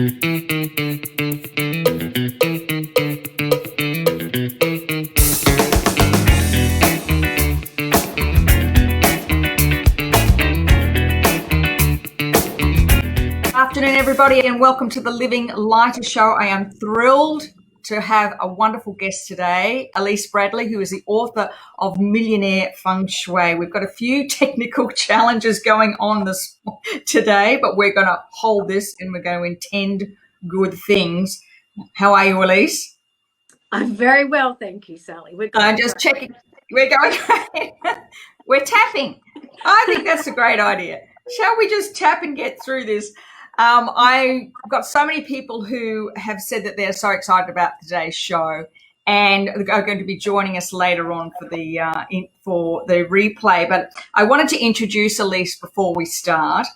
Afternoon, everybody, and welcome to the Living Lighter Show. I am thrilled to have a wonderful guest today, Alisse Bradley, who is the author of Millionaire Feng Shui. We've got a few technical challenges going on today, but we're going to hold this and we're going to intend good things. How are you, Elise? I'm very well, thank you, Sally. I'm just checking. We're going great. We're tapping. I think that's a great idea. Shall we just tap and get through this? I've got so many people who have said that they're so excited about today's show and are going to be joining us later on for the replay. But I wanted to introduce Elise before we start.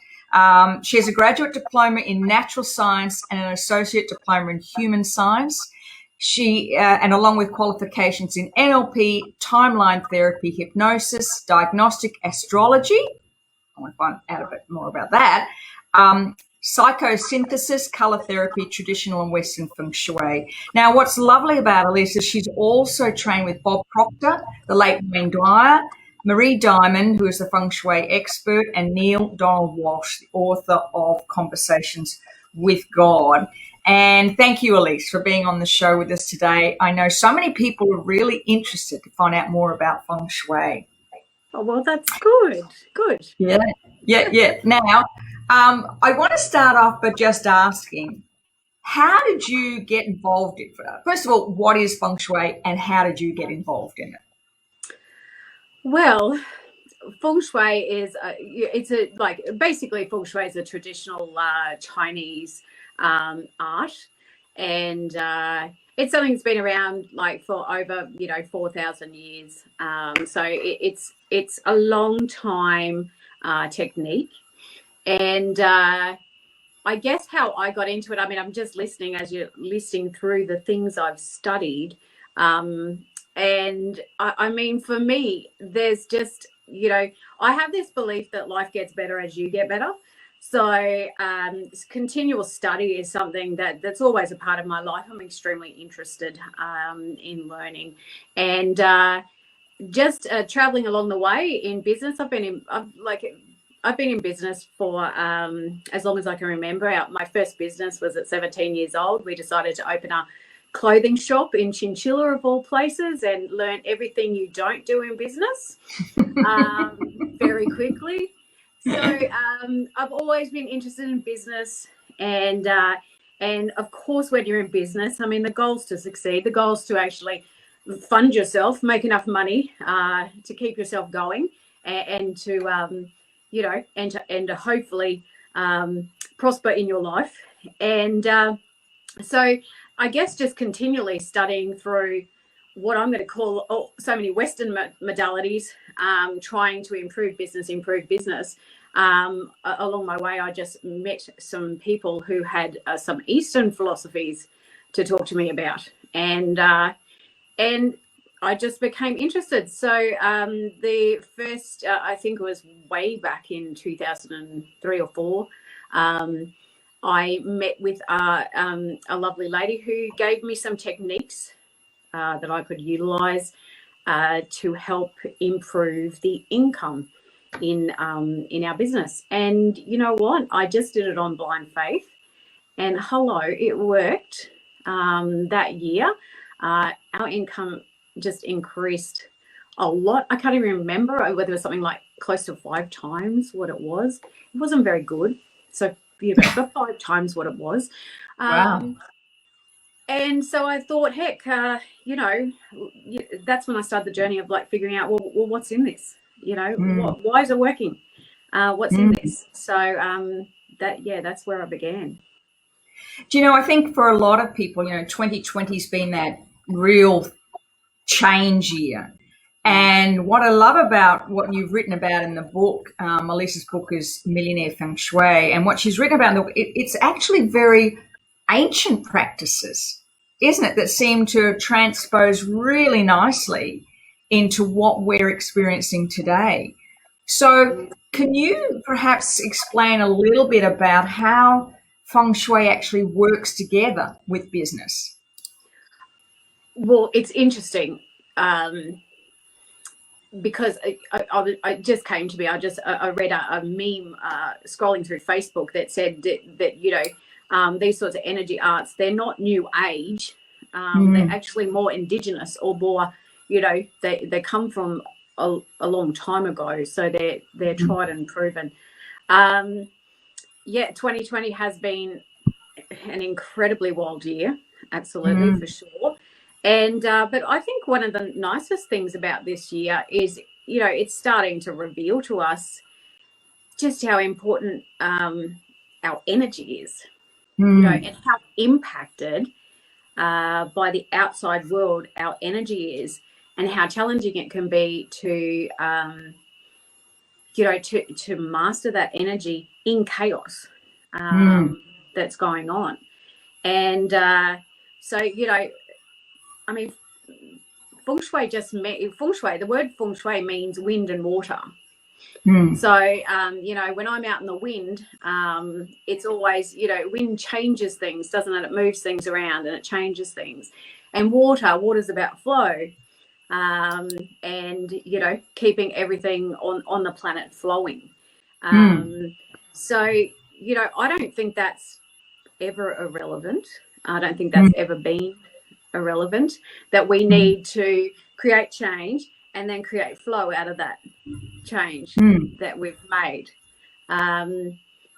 She has a graduate diploma in natural science and an associate diploma in human science. She and along with qualifications in NLP, timeline therapy, hypnosis, diagnostic astrology. I want to find out a bit more about that. Psychosynthesis, color therapy, traditional and Western Feng Shui. Now, what's lovely about Elise is she's also trained with Bob Proctor, the late Wayne Dyer, Marie Diamond, who is the Feng Shui expert, and Neil Donald Walsh, the author of Conversations with God. And thank you, Elise, for being on the show with us today. I know so many people are really interested to find out more about Feng Shui. Oh, well, that's good. Good. Yeah. Now, I want to start off by just asking, how did you get involved in it? First of all, what is Feng Shui and how did you get involved in it? Well, Feng Shui is basically Feng Shui is a traditional Chinese art, and it's something that's been around for over 4,000 years. So it's a long time technique. And I guess how I got into it, I mean, I'm just listening as you're listening through the things I've studied. And I mean, for me, there's just, I have this belief that life gets better as you get better. So continual study is something that's always a part of my life. I'm extremely interested in learning. And just traveling along the way in business, I've been in business for as long as I can remember. My first business was at 17 years old. We decided to open a clothing shop in Chinchilla, of all places, and learn everything you don't do in business very quickly. So I've always been interested in business, and of course, when you're in business, I mean, the goal is to succeed. The goal is to actually fund yourself, make enough money to keep yourself going, and to and to hopefully prosper in your life. And so I guess just continually studying through what I'm going to call so many Western modalities, trying to improve business. Along my way, I just met some people who had some Eastern philosophies to talk to me about. And I just became interested. So the first, I think it was way back in 2003 or 4, I met with a lovely lady who gave me some techniques that I could utilize to help improve the income in our business. And you know what? I just did it on blind faith. And hello, it worked that year. Our income just increased a lot. I can't even remember whether it was something like close to 5 times what it was. It wasn't very good. So, but 5 times what it was. Wow. And so I thought, heck, that's when I started the journey of figuring out, well, what's in this? Why is it working? What's in this? So that's where I began. Do I think for a lot of people, 2020's been that real change year. And what I love about what you've written about in the book, Melissa's book is Millionaire Feng Shui, and what she's written about in the book, it's actually very ancient practices, isn't it, that seem to transpose really nicely into what we're experiencing today. So can you perhaps explain a little bit about how Feng Shui actually works together with business? Well, it's interesting. Because I just came to me. I read a meme scrolling through Facebook that said that these sorts of energy arts, they're not new age. They're actually more indigenous, or more, they come from a long time ago. So they're tried and proven. 2020 has been an incredibly wild year, absolutely, for sure. And but I think one of the nicest things about this year is, it's starting to reveal to us just how important our energy is, and how impacted by the outside world our energy is, and how challenging it can be to to master that energy in chaos that's going on. And so, I mean, Feng Shui the word Feng Shui means wind and water. So, when I'm out in the wind, it's always, wind changes things, doesn't it? It moves things around and it changes things. And water's about flow, and, keeping everything on the planet flowing. So, I don't think that's ever irrelevant. I don't think that's ever been irrelevant, that we need to create change and then create flow out of that change that we've made.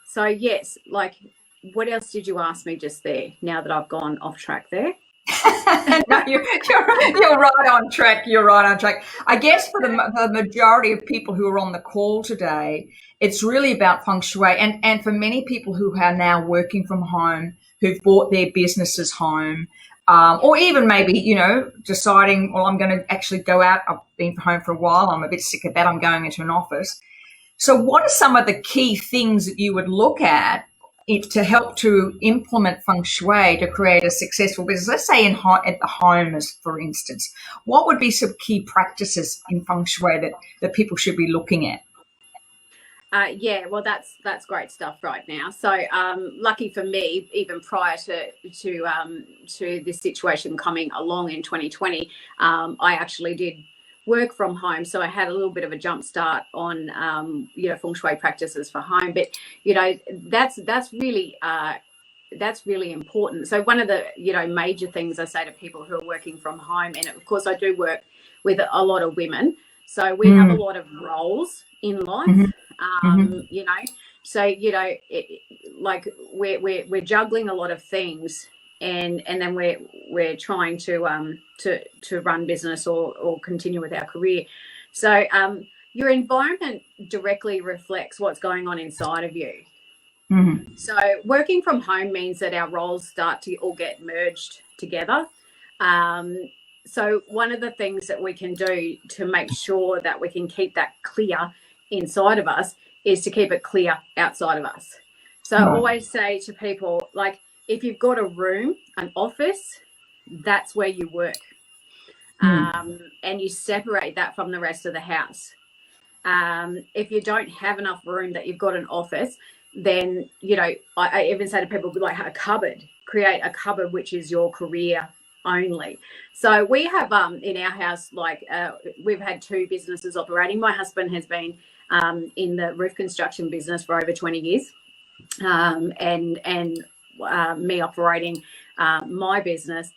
So yes, like, what else did you ask me just there, now that I've gone off track there? No, you're right on track. You're right on track. I guess for the majority of people who are on the call today, it's really about Feng Shui. And for many people who are now working from home, who've brought their businesses home, or even maybe, deciding, well, I'm going to actually go out. I've been home for a while. I'm a bit sick of that. I'm going into an office. So what are some of the key things that you would look at to help to implement Feng Shui to create a successful business? Let's say at the home, as for instance, what would be some key practices in Feng Shui that people should be looking at? Well, that's great stuff right now. So lucky for me, even prior to this situation coming along in 2020, I actually did work from home, so I had a little bit of a jump start on Feng Shui practices for home. But that's really important. So one of the major things I say to people who are working from home, and of course I do work with a lot of women, so we have a lot of roles in life. So like we're juggling a lot of things, and then we're trying to run business or continue with our career. So your environment directly reflects what's going on inside of you. So working from home means that our roles start to all get merged together. So one of the things that we can do to make sure that we can keep that clear inside of us is to keep it clear outside of us. So I always say to people, like, if you've got a room, an office, that's where you work. And you separate that from the rest of the house. If you don't have enough room that you've got an office, then, I even say to people, like, a cupboard, create a cupboard which is your career only. So we have in our house, like, we've had two businesses operating. My husband has been in the roof construction business for over 20 years, and me operating my business.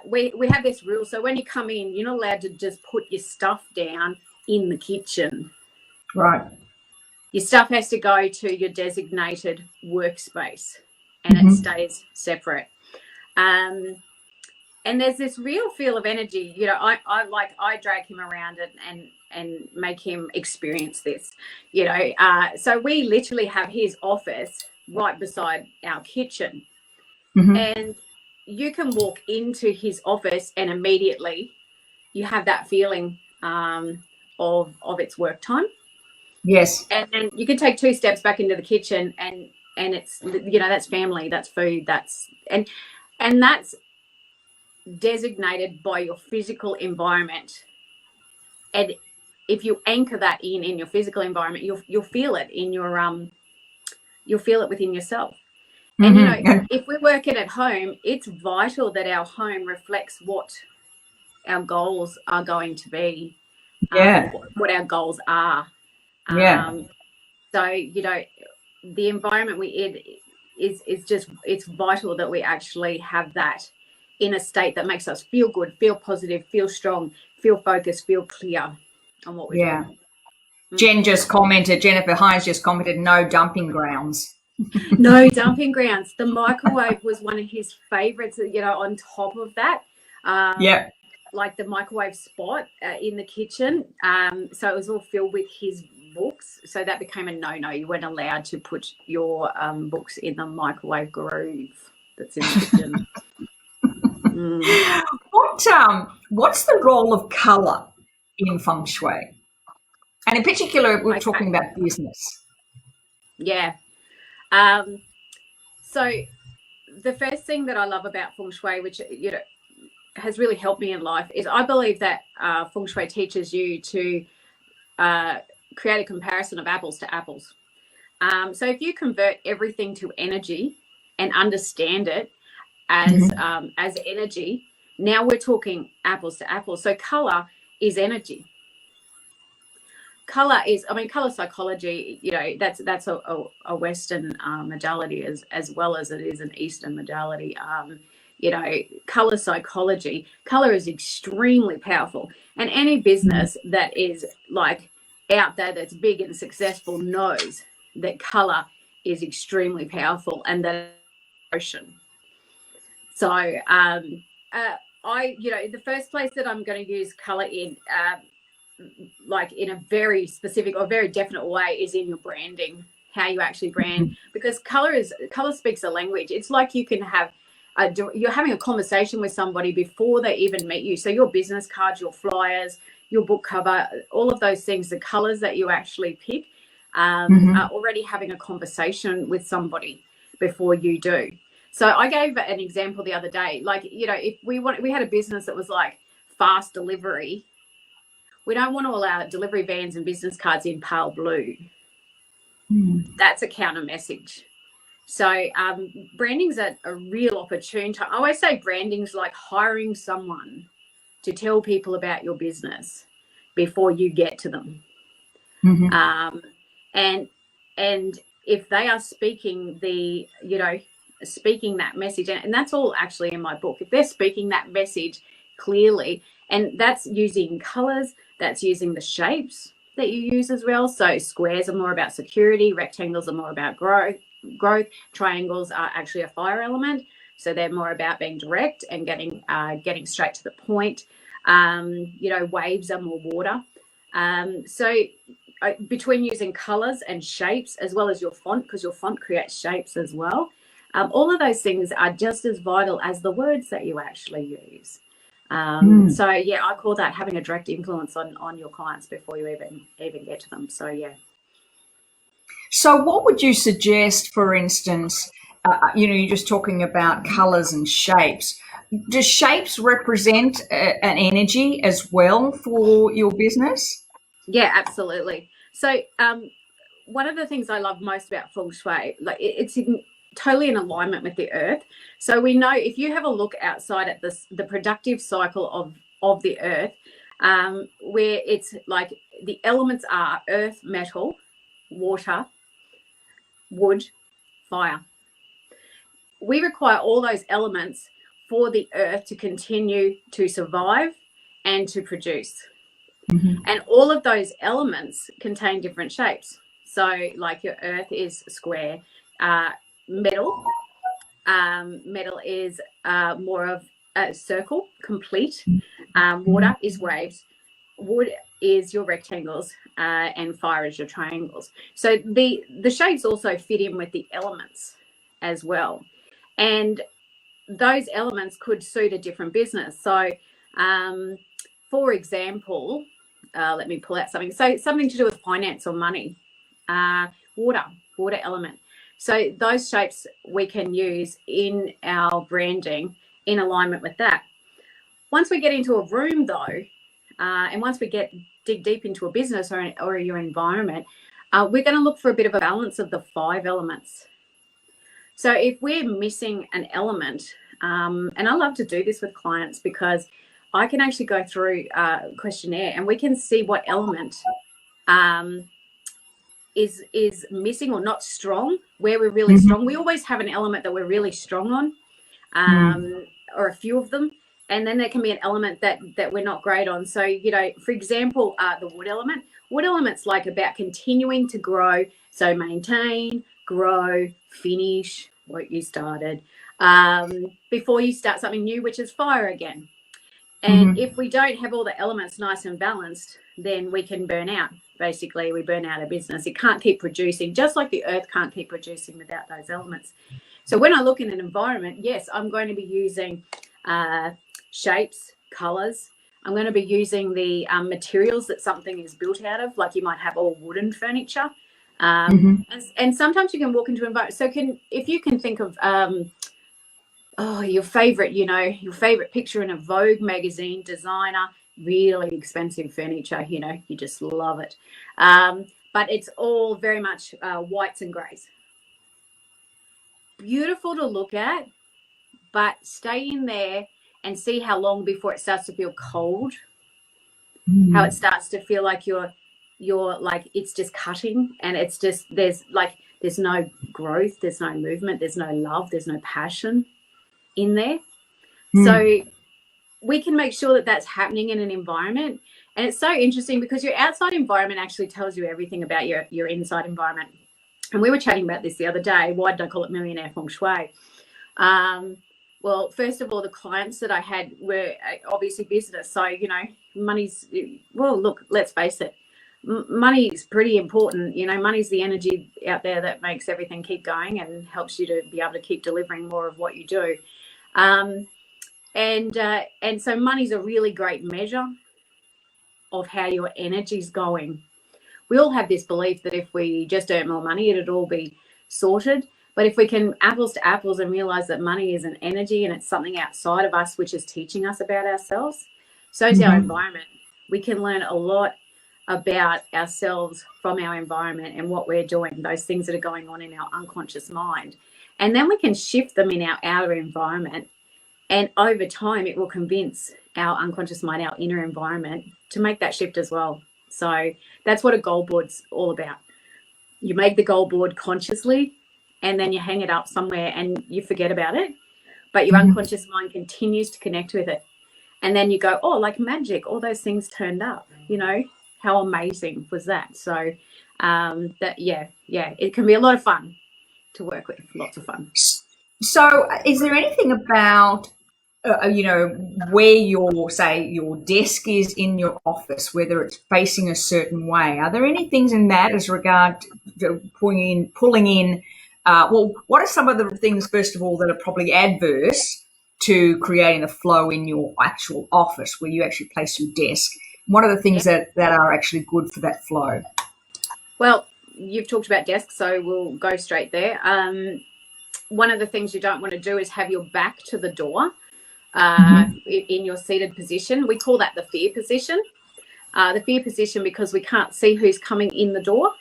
We have this rule. So when you come in, you're not allowed to just put your stuff down in the kitchen. Right. Your stuff has to go to your designated workspace, and it stays separate. And there's this real feel of energy. I drag him around it and make him experience this. So we literally have his office right beside our kitchen, and you can walk into his office and immediately you have that feeling of it's work time. Yes. And then you can take two steps back into the kitchen, and it's, that's family, that's food, and that's designated by your physical environment. And if you anchor that in your physical environment, you'll feel it in your you'll feel it within yourself. And, you Mm-hmm. know, if we're working at home, it's vital that our home reflects what our goals are going to be, Yeah. what our goals are. Yeah. So, you know, the environment we in is just, it's vital that we actually have that in a state that makes us feel good, feel positive, feel strong, feel focused, feel clear on what we're Yeah. doing. Jennifer Hines just commented, no dumping grounds. No dumping grounds. The microwave was one of his favorites, you know, on top of that. Yeah. Like the microwave spot in the kitchen. So it was all filled with his books. So that became a no-no. You weren't allowed to put your books in the microwave groove that's in the kitchen. What's the role of colour in Feng Shui? And in particular, we're talking about business. Yeah. So the first thing that I love about Feng Shui, which, you know, has really helped me in life, is I believe that Feng Shui teaches you to create a comparison of apples to apples. So if you convert everything to energy and understand it as energy, now we're talking apples to apples. So color is energy. Color is, I mean, color psychology, you know, that's a Western modality as well as it is an Eastern modality. You know, color psychology, color is extremely powerful, and any business that is like out there that's big and successful knows that color is extremely powerful and that emotion. So you know, the first place that I'm going to use color in, like in a very specific or very definite way, is in your branding, how you actually brand, because color speaks a language. It's like you can have you're having a conversation with somebody before they even meet you. So your business cards, your flyers, your book cover, all of those things, the colors that you actually pick, are already having a conversation with somebody before you do. So I gave an example the other day, like, you know, if we had a business that was like fast delivery, we don't want to allow delivery vans and business cards in pale blue. That's a counter message. So branding's a real opportune time. I always say branding's like hiring someone to tell people about your business before you get to them. And if they are speaking speaking that message, and that's all actually in my book, if they're speaking that message clearly, and that's using colors, that's using the shapes that you use as well. So squares are more about security, rectangles are more about growth, triangles are actually a fire element, so they're more about being direct and getting straight to the point. You know, waves are more water. So between using colors and shapes, as well as your font, because your font creates shapes as well, all of those things are just as vital as the words that you actually use. So yeah, I call that having a direct influence on your clients before you even get to them. So yeah. So what would you suggest, for instance, you know, you're just talking about colors and shapes. Do shapes represent an energy as well for your business? Yeah, absolutely. So one of the things I love most about Feng Shui, like it's totally in alignment with the earth. So we know if you have a look outside at the productive cycle of the earth, where it's like the elements are earth, metal, water, wood, fire. We require all those elements for the earth to continue to survive and to produce. And all of those elements contain different shapes. So like your earth is square, metal is more of a circle, complete. Water is waves. Wood is your rectangles, and fire is your triangles. So the shapes also fit in with the elements as well. And those elements could suit a different business. So for example, let me pull out something. So something to do with finance or money, water element. So those shapes we can use in our branding in alignment with that. Once we get into a room though, and once we dig deep into a business or your environment, we're going to look for a bit of a balance of the 5 elements. So if we're missing an element, and I love to do this with clients because I can actually go through a questionnaire and we can see what element is missing or not strong, where we're really strong. We always have an element that we're really strong on, or a few of them. And then there can be an element that we're not great on. So, for example, the wood element. Wood element's like about continuing to grow. So maintain, grow, finish what you started before you start something new, which is fire again. And if we don't have all the elements nice and balanced, then we can burn out. Basically, we burn out a business. It can't keep producing, just like the earth can't keep producing without those elements. So when I look in an environment, yes, I'm going to be using shapes, colors. I'm going to be using the materials that something is built out of, like you might have all wooden furniture. And sometimes you can walk into an environment. So if you can think of your favorite picture in a Vogue magazine, designer, really expensive furniture, you just love it. But it's all very much whites and grays. Beautiful to look at, but stay in there and see how long before it starts to feel cold, how it starts to feel like you're like it's just cutting, and it's just there's no growth, there's no movement, there's no love, there's no passion in there. So we can make sure that that's happening in an environment. And it's so interesting because your outside environment actually tells you everything about your inside environment. And we were chatting about this the other day. Why did I call it Millionaire Feng Shui? Well, first of all, the clients that I had were obviously business. So, look, let's face it. Money is pretty important. Money's the energy out there that makes everything keep going and helps you to be able to keep delivering more of what you do. And so money's a really great measure of how your energy's going. We all have this belief that if we just earn more money, it'd all be sorted. But if we can apples to apples and realize that money is an energy and it's something outside of us which is teaching us about ourselves, so is our environment. We can learn a lot about ourselves from our environment and what we're doing, those things that are going on in our unconscious mind. And then we can shift them in our outer environment. And over time, it will convince our unconscious mind, our inner environment, to make that shift as well. So that's what a goal board's all about. You make the goal board consciously, and then you hang it up somewhere and you forget about it. But your unconscious mind continues to connect with it. And then you go, oh, like magic, all those things turned up. How amazing was that? So it can be a lot of fun to work with, lots of fun. So is there anything about where your desk is in your office, whether it's facing a certain way? Are there any things in that as regard to pulling in? What are some of the things, first of all, that are probably adverse to creating the flow in your actual office where you actually place your desk? What are the things that are actually good for that flow? Well, you've talked about desks, so we'll go straight there. One of the things you don't want to do is have your back to the door in your seated position. We call that the fear position. The fear position because we can't see who's coming in the door.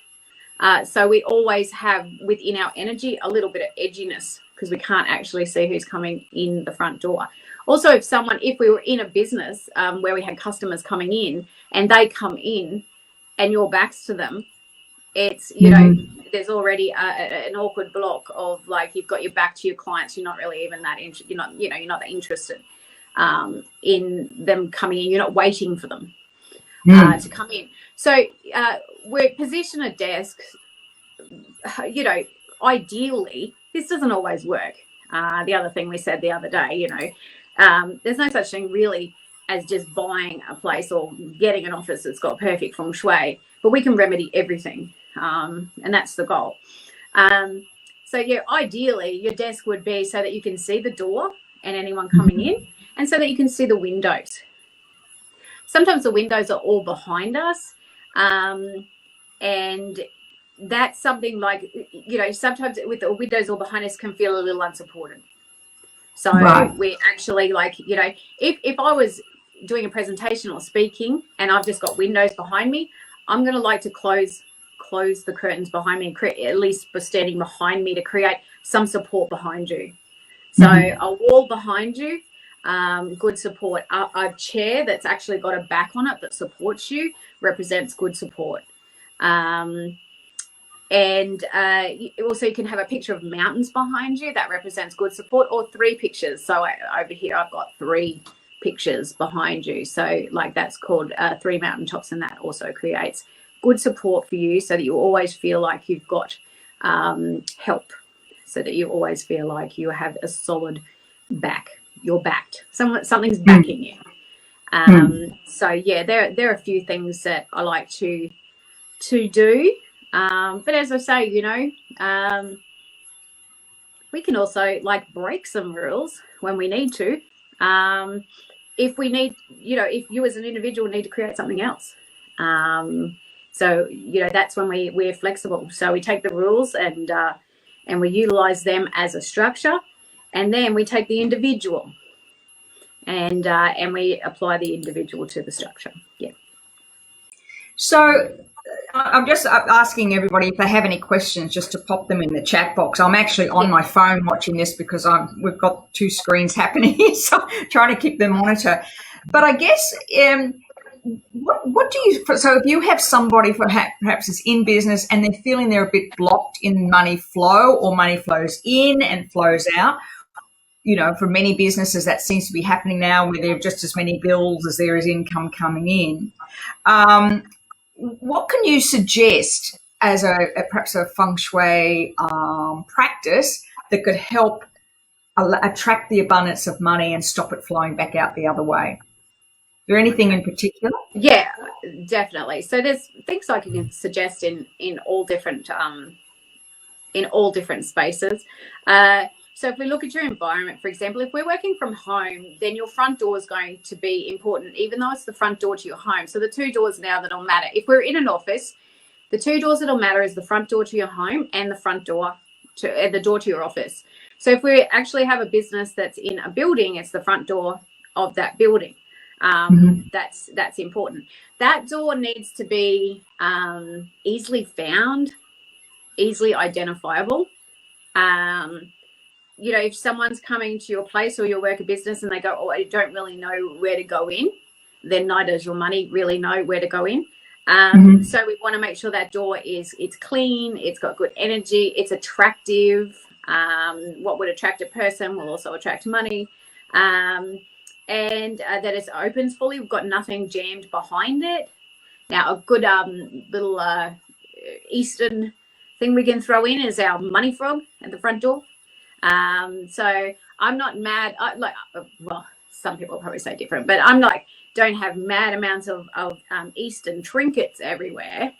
So we always have within our energy a little bit of edginess because we can't actually see who's coming in the front door. Also, if we were in a business where we had customers coming in and they come in and your back's to them, it's, there's already an awkward block of like, you've got your back to your clients. You're not really even that interested. You're not that interested in them coming in. You're not waiting for them to come in. So we position a desk, ideally, this doesn't always work. The other thing we said the other day, there's no such thing really as just buying a place or getting an office that's got perfect feng shui, but we can remedy everything. And that's the goal. So ideally your desk would be so that you can see the door and anyone coming in, and so that you can see the windows. Sometimes the windows are all behind us. And that's something like, sometimes with the windows all behind us can feel a little unsupported. So we actually if I was doing a presentation or speaking and I've just got windows behind me, I'm going to like to close the curtains behind me, at least for standing behind me, to create some support behind you. So a wall behind you, good support. A chair that's actually got a back on it that supports you represents good support. And also you can have a picture of mountains behind you that represents good support, or 3 pictures. So over here I've got 3 pictures behind you. So like that's called 3 mountaintops, and that also creates good support for you, so that you always feel like you've got help, so that you always feel like you have a solid back. You're backed. Something's backing you. So yeah, there are a few things that I like to do. But as I say, you know, we can also like break some rules when we need to. If we need, you know, if you as an individual need to create something else. So, you know, that's when we're flexible. So we take the rules and we utilize them as a structure, and then we take the individual and we apply the individual to the structure. Yeah. So I'm just asking everybody if they have any questions, just to pop them in the chat box. I'm actually on my phone watching this because we've got 2 screens happening here, so I'm trying to keep the monitor. But I guess what do you? So if you have somebody perhaps is in business and they're feeling they're a bit blocked in money flow, or money flows in and flows out. You know, for many businesses that seems to be happening now, where there are just as many bills as there is income coming in. What can you suggest as perhaps a feng shui practice that could help attract the abundance of money and stop it flowing back out the other way? Is there anything in particular? Yeah, definitely. So there's things I can suggest in all different spaces. So if we look at your environment, for example, if we're working from home, then your front door is going to be important, even though it's the front door to your home. So the 2 doors now that'll matter. If we're in an office, the 2 doors that'll matter is the front door to your home and the front door to the door to your office. So if we actually have a business that's in a building, it's the front door of that building. That's important. That door needs to be easily found, easily identifiable. You know, if someone's coming to your place or your work or business and they go, oh, I don't really know where to go in, then neither does your money really know where to go in. So we want to make sure that door it's clean, it's got good energy, it's attractive. What would attract a person will also attract money. And that it opens fully. We've got nothing jammed behind it. Now, a good little Eastern thing we can throw in is our money frog at the front door. So I'm not mad. Well, some people probably say different, but I'm like, don't have mad amounts of Eastern trinkets everywhere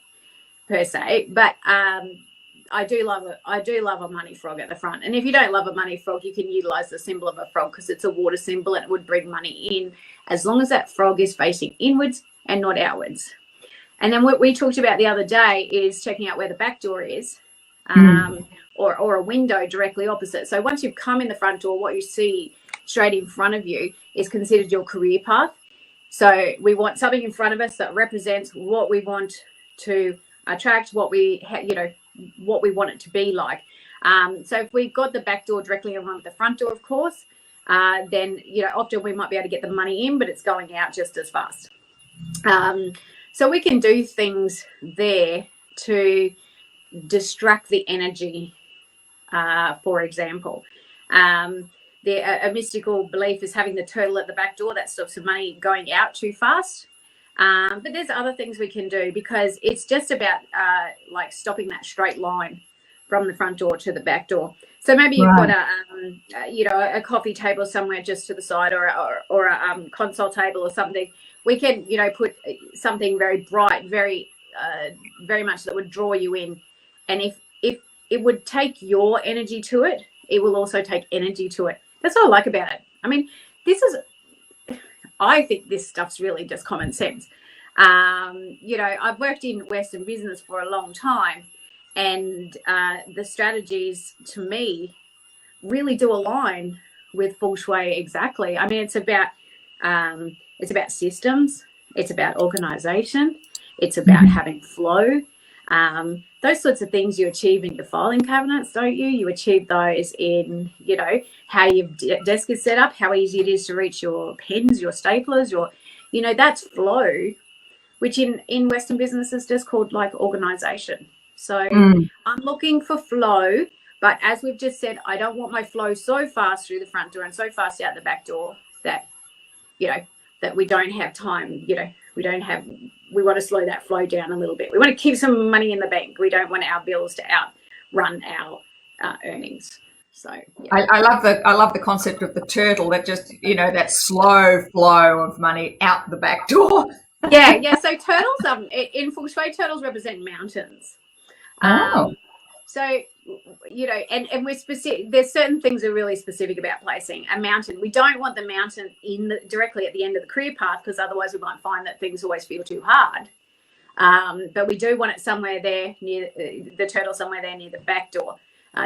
per se. But I do love a money frog at the front. And if you don't love a money frog, you can utilize the symbol of a frog because it's a water symbol and it would bring money in as long as that frog is facing inwards and not outwards. And then what we talked about the other day is checking out where the back door is. Or a window directly opposite. So once you've come in the front door, what you see straight in front of you is considered your career path. So we want something in front of us that represents what we want to attract, what we want it to be like. So if we've got the back door directly in front of the front door, of course, then, you know, often we might be able to get the money in, but it's going out just as fast. So we can do things there to distract the energy. For example, a mystical belief is having the turtle at the back door that stops the money going out too fast. But there's other things we can do because it's just about like stopping that straight line from the front door to the back door. So maybe you've got a coffee table somewhere just to the side, or a console table or something. We can, you know, put something very bright, very much that would draw you in. And if it would take your energy to it, it will also take energy to it. That's what I like about it. I mean, I think this stuff's really just common sense. You know, I've worked in Western business for a long time, and the strategies to me really do align with Feng Shui exactly. I mean, it's about systems, it's about organization, it's about having flow. Those sorts of things you achieve in your filing cabinets, don't you? You achieve those in, how your desk is set up, how easy it is to reach your pens, your staplers, that's flow, which in Western business is just called like organization. So I'm looking for flow, but as we've just said, I don't want my flow so fast through the front door and so fast out the back door that, that we don't have time, we want to slow that flow down a little bit. We want to keep some money in the bank. We don't want our bills to outrun our earnings. So yeah. I love the concept of the turtle that just, that slow flow of money out the back door. Yeah. So turtles, in Feng Shui, turtles represent mountains. So, and we're specific. There's certain things that are really specific about placing a mountain. We don't want the mountain directly at the end of the career path, because otherwise we might find that things always feel too hard. But we do want it somewhere there near the turtle, somewhere there near the back door,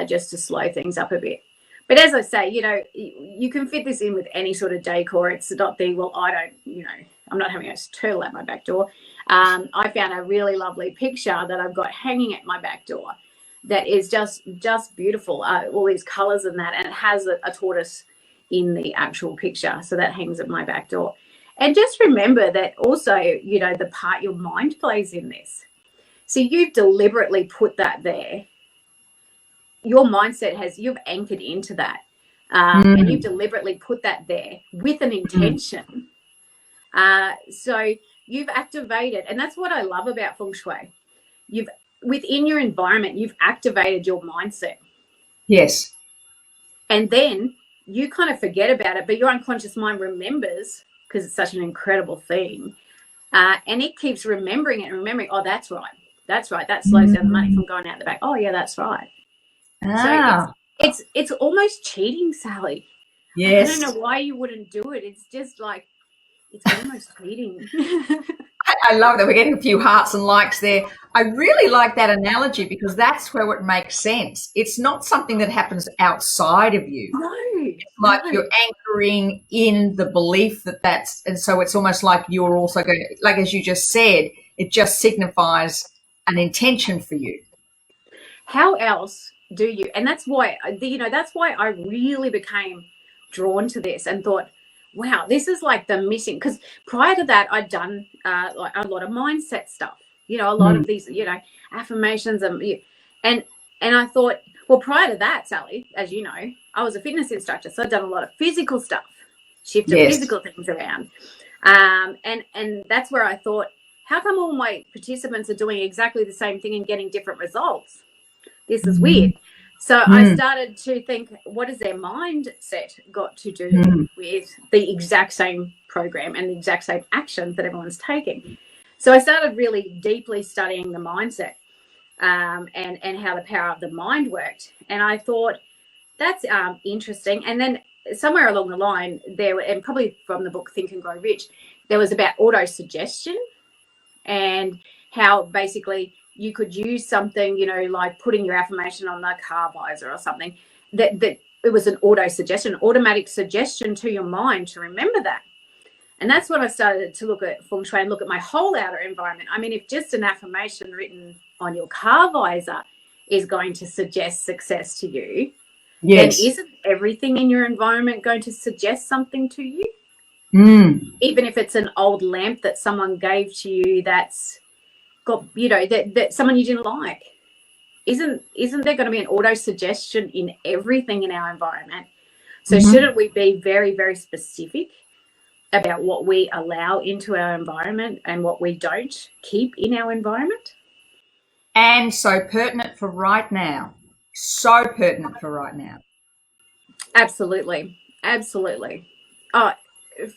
just to slow things up a bit. But as I say, you can fit this in with any sort of decor. It's not I'm not having a turtle at my back door. I found a really lovely picture that I've got hanging at my back door that is just beautiful, all these colors and that, and it has a tortoise in the actual picture, so that hangs at my back door. And just remember that also, the part your mind plays in this. So you've deliberately put that there. Your mindset you've anchored into that, and you've deliberately put that there with an intention. So you've activated, and that's what I love about Feng Shui. Within your environment, you've activated your mindset. Yes. And then you kind of forget about it, but your unconscious mind remembers, because it's such an incredible theme. And it keeps remembering it and remembering, oh, that's right. That slows down the money from going out the back. Oh, yeah, that's right. So it's almost cheating, Sally. Yes. I don't know why you wouldn't do it. It's just like, it's almost cheating. I love that. We're getting a few hearts and likes there. I really like that analogy, because that's where it makes sense. It's not something that happens outside of you. No. It's like you're anchoring in the belief and so it's almost like you're also going to, like as you just said, it just signifies an intention for you. How else do you, and that's why, that's why I really became drawn to this and thought, wow, this is like the missing, because prior to that, I'd done like a lot of mindset stuff, a lot of these, affirmations and I thought, well, prior to that, Sally, as you know, I was a fitness instructor, so I'd done a lot of physical stuff, shifted physical things around, and that's where I thought, how come all my participants are doing exactly the same thing and getting different results? This is weird. So I started to think, what has their mindset got to do with the exact same program and the exact same actions that everyone's taking? So I started really deeply studying the mindset and how the power of the mind worked. And I thought, that's interesting. And then somewhere along the line, and probably from the book Think and Grow Rich, there was about auto-suggestion and how basically you could use something, like putting your affirmation on the car visor or something, that it was an auto-suggestion, automatic suggestion to your mind to remember that. And that's when I started to look at Feng Shui and look at my whole outer environment. I mean, if just an affirmation written on your car visor is going to suggest success to you, then isn't everything in your environment going to suggest something to you? Even if it's an old lamp that someone gave to you that's got, that someone you didn't like, isn't there going to be an auto suggestion in everything in our environment? So shouldn't we be very, very specific about what we allow into our environment and what we don't keep in our environment? And so pertinent for right now. So pertinent for right now. Absolutely. Oh,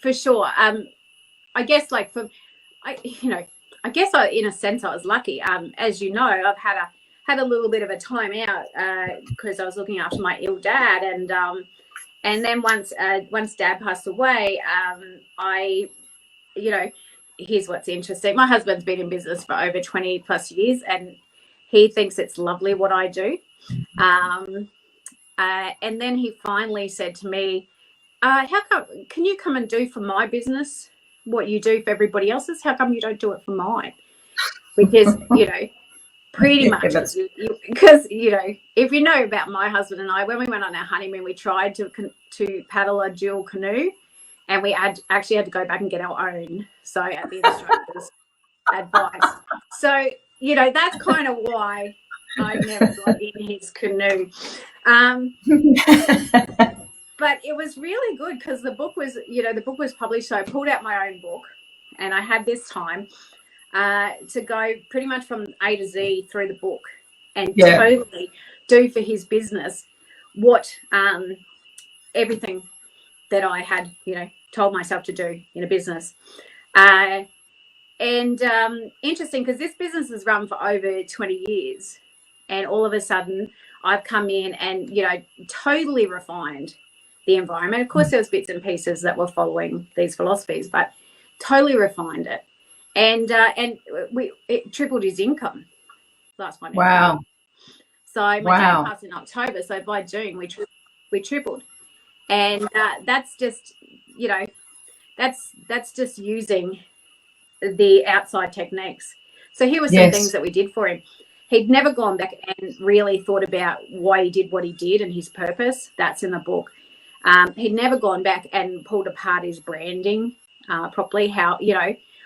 for sure. I guess in a sense I was lucky. As you know, I've had a little bit of a time out because I was looking after my ill dad, and then once Dad passed away, here's what's interesting. My husband's been in business for over 20 plus years, and he thinks it's lovely what I do. And then he finally said to me, can you come and do for my business what you do for everybody else's? How come you don't do it for mine? Because, Pretty much, because if you know about my husband and I, when we went on our honeymoon, we tried to paddle a dual canoe, and we actually had to go back and get our own. So at the instructor's advice. So that's kind of why I never got in his canoe. But it was really good because the book was published. So I pulled out my own book, and I had this time to go pretty much from A to Z through the book and totally do for his business what everything that I had, told myself to do in a business. And interesting because this business has run for over 20 years, and all of a sudden I've come in and, totally refined the environment. Of course, there was bits and pieces that were following these philosophies, but totally refined it. And it tripled his income last financial year. Wow. So my dad passed in October. So by June, we tripled. And that's just, that's just using the outside techniques. So here were some things that we did for him. He'd never gone back and really thought about why he did what he did and his purpose. That's in the book. He'd never gone back and pulled apart his branding properly, how,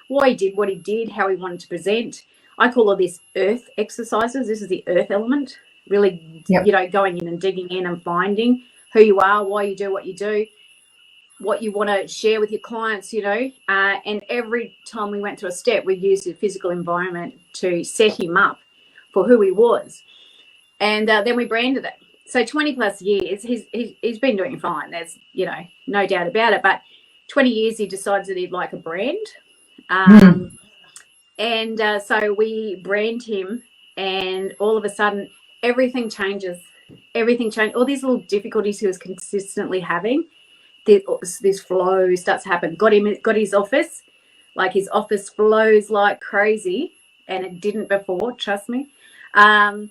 why he did what he did, how he wanted to present. I call all this earth exercises. This is the earth element, really, going in and digging in and finding who you are, why you do what you do, what you want to share with your clients, and every time we went through a step, we used the physical environment to set him up for who he was. And then we branded it. So 20 plus years, he's been doing fine. There's, no doubt about it. But 20 years, he decides that he'd like a brand. And so we brand him, and all of a sudden everything changes. Everything changed. All these little difficulties he was consistently having, this flow starts to happen. Got his office, like his office flows like crazy, and it didn't before, trust me. And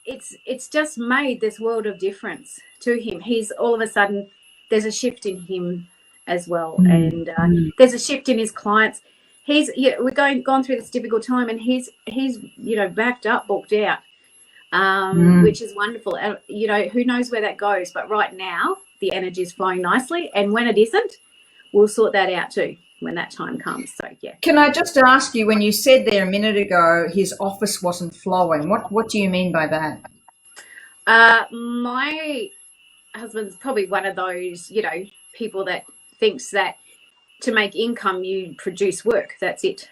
it's just made this world of difference to him. He's all of a sudden, there's a shift in him as well. And there's a shift in his clients. We're gone through this difficult time, and he's backed up, booked out, which is wonderful. And, who knows where that goes, but right now the energy is flowing nicely. And when it isn't, we'll sort that out too when that time comes. So, yeah. Can I just ask you, when you said there a minute ago, his office wasn't flowing, what do you mean by that? My husband's probably one of those, people that thinks that to make income, you produce work. That's it.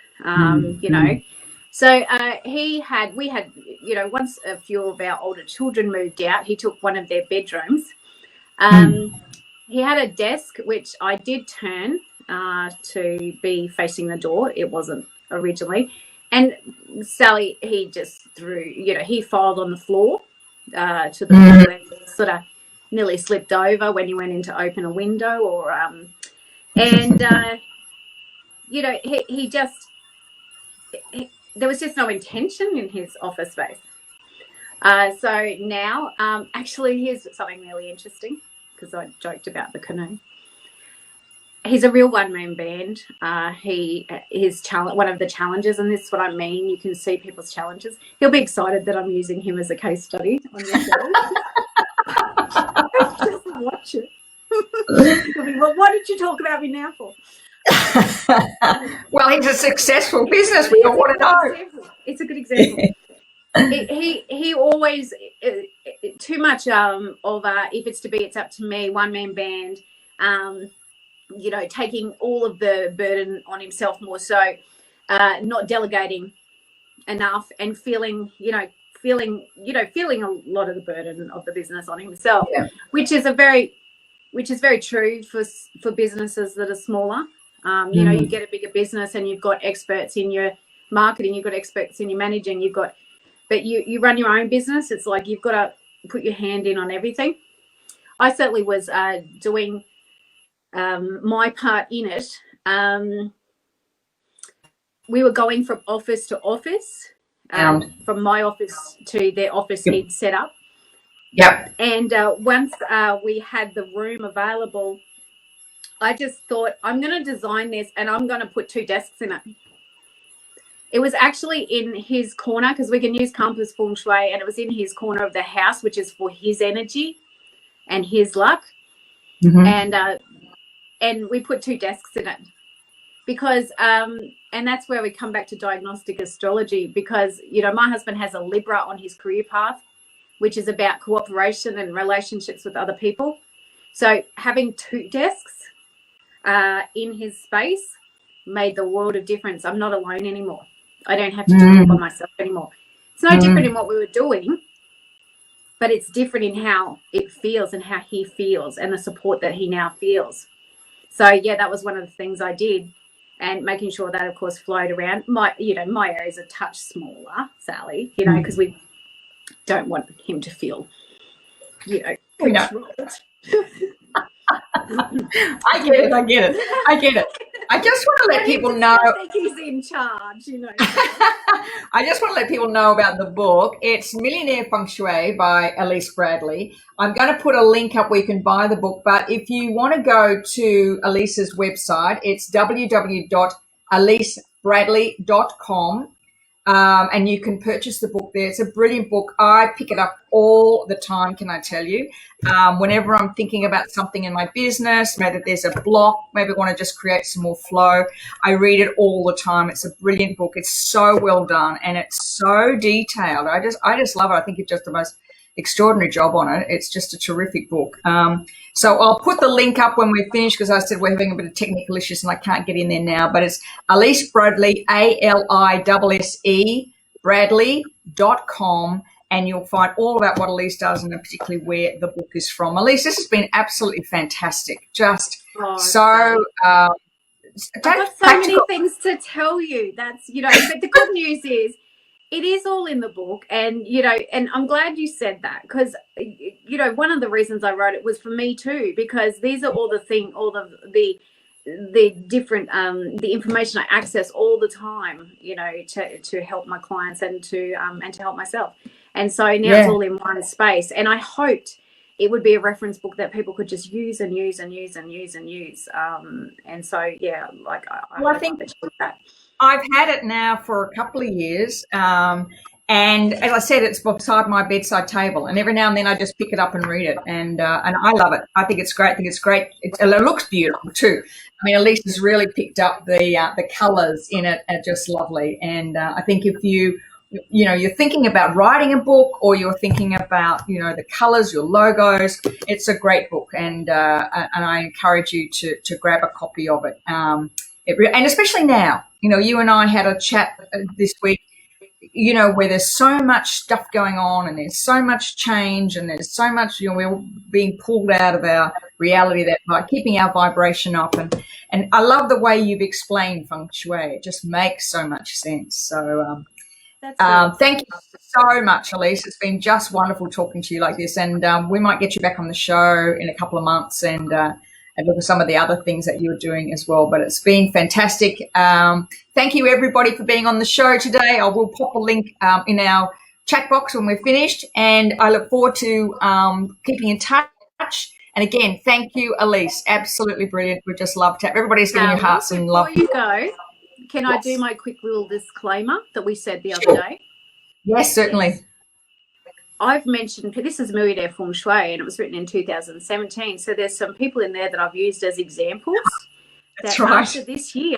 So we had, once a few of our older children moved out, he took one of their bedrooms. He had a desk, which I did turn to be facing the door. It wasn't originally. And Sally, he just threw, he filed on the floor to the point where he sort of nearly slipped over when he went in to open a window, or there was just no intention in his office space. So now, actually, here's something really interesting, because I joked about the canoe. He's a real one-man band. One of the challenges, and this is what I mean, you can see people's challenges. He'll be excited that I'm using him as a case study on your show. Just watch it. He'll be, well, what did you talk about me now for? Well, he's a successful business. We all want to know. It's a good example. He always too much of if it's to be, it's up to me. One man band. Taking all of the burden on himself more so, not delegating enough, and feeling a lot of the burden of the business on himself, which is very true for businesses that are smaller. You get a bigger business and you've got experts in your marketing, you've got experts in your managing, but you run your own business. It's like you've got to put your hand in on everything. I certainly was doing my part in it. We were going from office to office, from my office to their office he'd set up. Yep. And once we had the room available, I just thought, I'm going to design this and I'm going to put 2 desks in it. It was actually in his corner, because we can use compass feng shui, and it was in his corner of the house, which is for his energy and his luck. And we put 2 desks in it because and that's where we come back to diagnostic astrology, because my husband has a Libra on his career path, which is about cooperation and relationships with other people. So having 2 desks in his space made the world of difference. I'm not alone anymore. I don't have to do it by myself anymore. It's no different in what we were doing, but it's different in how it feels and how he feels and the support that he now feels. So yeah, that was one of the things I did, and making sure that, of course, flowed around. My area is a touch smaller, Sally, because we don't want him to feel, controlled. I get it. I just want to let people know. I think he's in charge, I just want to let people know about the book. It's Millionaire Feng Shui by Alisse Bradley. I'm going to put a link up where you can buy the book, but if you want to go to Elise's website, it's www.elisebradley.com. And you can purchase the book there. It's a brilliant book. I pick it up all the time, can I tell you? Whenever I'm thinking about something in my business, maybe there's a block, maybe I want to just create some more flow, I read it all the time. It's a brilliant book. It's so well done and it's so detailed. I just love it. I think it's just the most extraordinary job on it. It's just a terrific book. So I'll put the link up when we're finished, because I said we're having a bit of technical issues and I can't get in there now, but it's Alisse Bradley, ALISSE Bradley.com, and you'll find all about what Elise does and particularly where the book is from. Elise, this has been absolutely fantastic. Just I've got so many things to tell you. That's, but the good news is, it is all in the book, and and I'm glad you said that, because one of the reasons I wrote it was for me too, because these are all the different the information I access all the time, to help my clients and to help myself, and so now it's all in one space, and I hoped it would be a reference book that people could just use and use and use and use and use, and so I think that. I've had it now for a couple of years, and as I said, it's beside my bedside table, and every now and then I just pick it up and read it, and I love it. I think it's great. It looks beautiful too. I mean, Elise has really picked up the colours in it, and just lovely. And I think if you're thinking about writing a book, or you're thinking about the colours, your logos, it's a great book, and I encourage you to grab a copy of it. And especially now, you and I had a chat this week, where there's so much stuff going on, and there's so much change, and there's so much, we're being pulled out of our reality, that by keeping our vibration up. And I love the way you've explained feng shui. It just makes so much sense. So thank you so much, Elise. It's been just wonderful talking to you like this. And we might get you back on the show in a couple of months and look at some of the other things that you're doing as well. But it's been fantastic. Thank you, everybody, for being on the show today. I will pop a link in our chat box when we're finished, and I look forward to keeping in touch. And again, thank you, Elise. Absolutely brilliant. We just love to have everybody's giving you hearts and love. Before you go, can I do my quick little disclaimer that we said the other day? Yes, certainly. I've mentioned, this is Millionaire Feng Shui, and it was written in 2017. So there's some people in there that I've used as examples. That's right. After this year,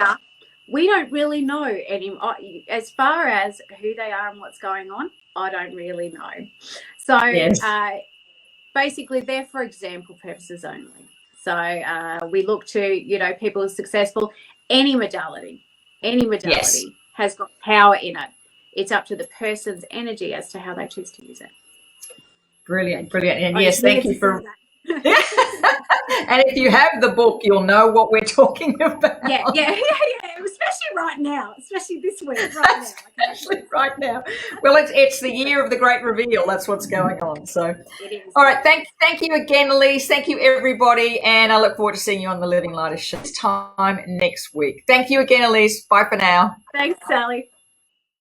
we don't really know anymore. As far as who they are and what's going on, I don't really know. So basically, they're for example purposes only. So we look to, people who are successful. Any modality has got power in it. It's up to the person's energy as to how they choose to use it. Brilliant. And yes, thank you for and if you have the book, you'll know what we're talking about. Yeah. Especially right now, especially this week, right now. Well, it's the year of the great reveal. That's what's going on. So, it is. All right. Thank you again, Elise. Thank you, everybody, and I look forward to seeing you on the Living Lighter show this time next week. Thank you again, Elise. Bye for now. Thanks, Sally.